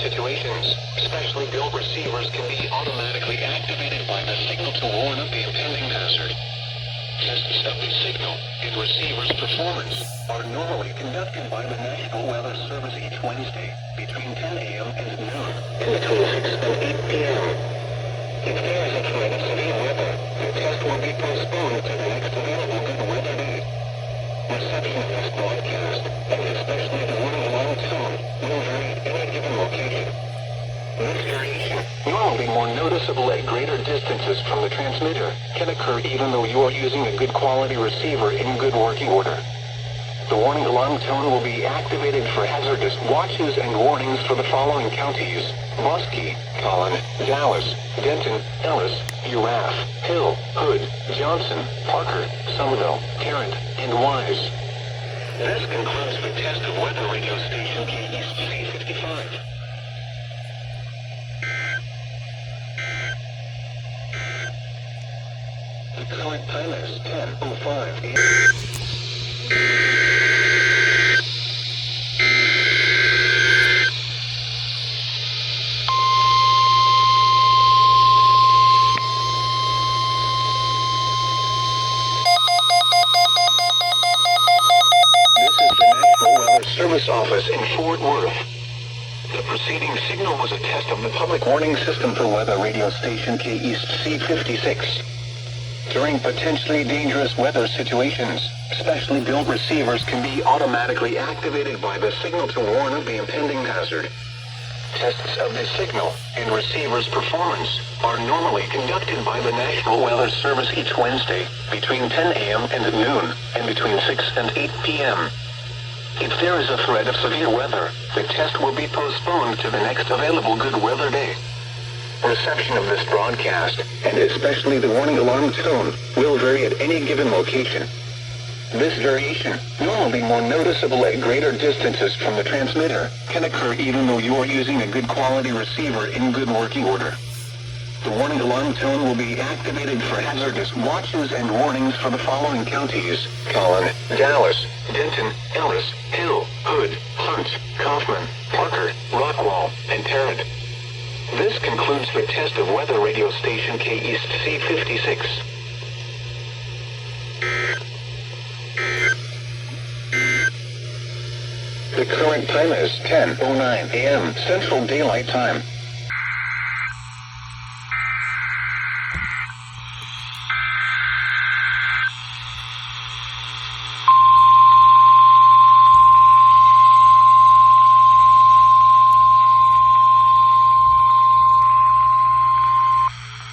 situations, specially built receivers can be automatically activated by the signal to warn of the impending hazard. Tests of the signal and receiver's performance are normally conducted by the National Weather Service each Wednesday between 10 a.m. and noon and between 6 and 8 p.m. If there is a threat of severe weather, the test will be postponed to the next available good weather day. Reception of this broadcast, and especially the warning alarm tone, will vary at any given location. This variation, normally more noticeable at greater distances from the transmitter, can occur even though you are using a good quality receiver in good working order. The warning alarm tone will be activated for hazardous watches and warnings for the following counties: Bosque, Collin, Dallas, Denton, Ellis, Urath, Hill, Hood, Johnson, Parker, Somerville, Tarrant, and Wise. This concludes the test of weather radio station KEC55. The current time is 10:05 a.m. Service office in Fort Worth. The preceding signal was a test of the public warning system for weather radio station KEC56. During potentially dangerous weather situations, specially built receivers can be automatically activated by the signal to warn of the impending hazard. Tests of the signal and receiver's performance are normally conducted by the National Weather Service each Wednesday between 10 a.m. and noon and between 6 and 8 p.m. If there is a threat of severe weather, the test will be postponed to the next available good weather day. Reception of this broadcast, and especially the warning alarm tone, will vary at any given location. This variation, normally more noticeable at greater distances from the transmitter, can occur even though you are using a good quality receiver in good working order. The warning alarm tone will be activated for hazardous watches and warnings for the following counties: Collin, Dallas, Denton, Ellis, Hill, Hood, Hunt, Kaufman, Parker, Rockwall, and Tarrant. This concludes the test of weather radio station KEC56. The current time is 10:09 a.m. Central Daylight Time.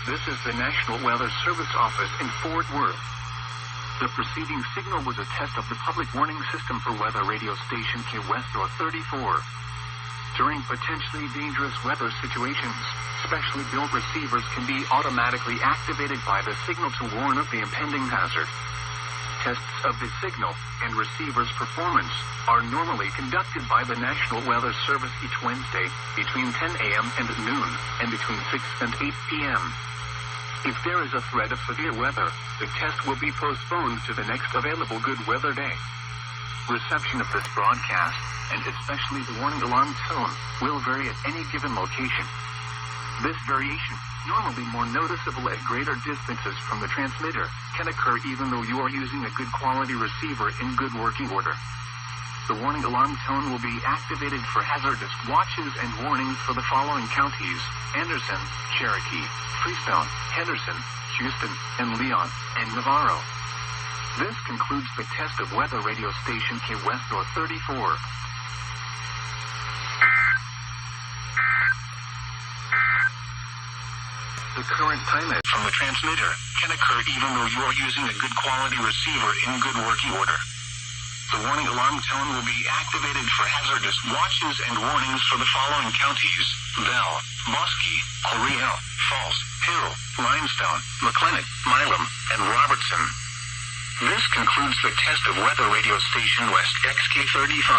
This is the National Weather Service office in Fort Worth. The preceding signal was a test of the public warning system for weather radio station KWN34. During potentially dangerous weather situations, specially built receivers can be automatically activated by the signal to warn of the impending hazard. Tests of the signal and receiver's performance are normally conducted by the National Weather Service each Wednesday between 10 a.m. and noon and between 6 and 8 p.m. If there is a threat of severe weather, the test will be postponed to the next available good weather day. Reception of this broadcast, and especially the warning alarm tone, will vary at any given location. This variation, normally more noticeable at greater distances from the transmitter, can occur even though you are using a good quality receiver in good working order. The warning alarm tone will be activated for hazardous watches and warnings for the following counties: Anderson, Cherokee, Freestone, Henderson, Houston, and Leon, and Navarro. This concludes the test of weather radio station KWN34. The current time from the transmitter can occur even though you are using a good quality receiver in good working order. The warning alarm tone will be activated for hazardous watches and warnings for the following counties: Bell, Bosque, L'Oreal, Falls, Hill, Limestone, McLennan, Milam, and Robertson. This concludes the test of weather radio station WXK35.